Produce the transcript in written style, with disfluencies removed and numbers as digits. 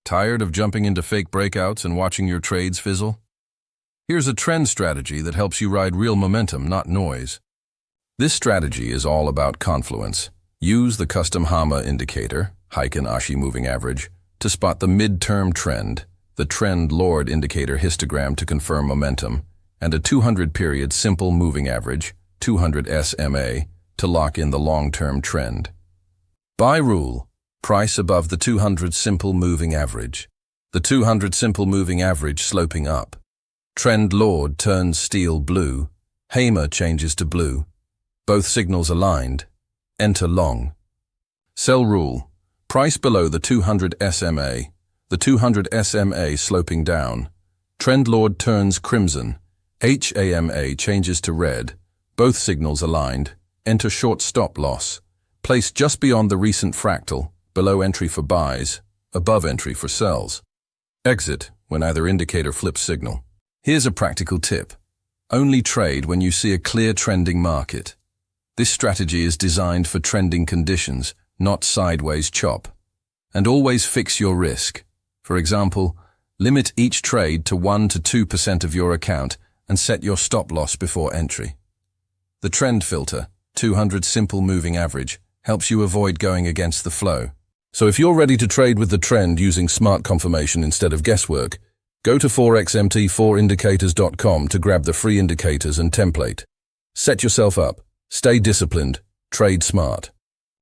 Tired of jumping into fake breakouts and watching your trades fizzle? Here's a trend strategy that helps you ride real momentum, not noise. This strategy is all about confluence. Use the custom HAMA indicator, Heiken Ashi Moving Average, to spot the mid-term trend, the Trend Lord indicator histogram to confirm momentum, and a 200-period simple moving average, 200 SMA, to lock in the long-term trend. Buy rule: price above the 200 simple moving average. The 200 simple moving average sloping up. Trend Lord turns steel blue. HAMA changes to blue. Both signals aligned. Enter long. Sell rule: price below the 200 SMA. The 200 SMA sloping down. Trend Lord turns crimson. HAMA changes to red. Both signals aligned. Enter short stop loss. Place just beyond the recent fractal, below entry for buys, above entry for sells. Exit when either indicator flips signal. Here's a practical tip. Only trade when you see a clear trending market. This strategy is designed for trending conditions, not sideways chop. And always fix your risk. For example, limit each trade to 1 to 2% of your account and set your stop loss before entry. The trend filter, 200 simple moving average, helps you avoid going against the flow. So if you're ready to trade with the trend using smart confirmation instead of guesswork, go to forexmt4indicators.com to grab the free indicators and template. Set yourself up, stay disciplined, trade smart.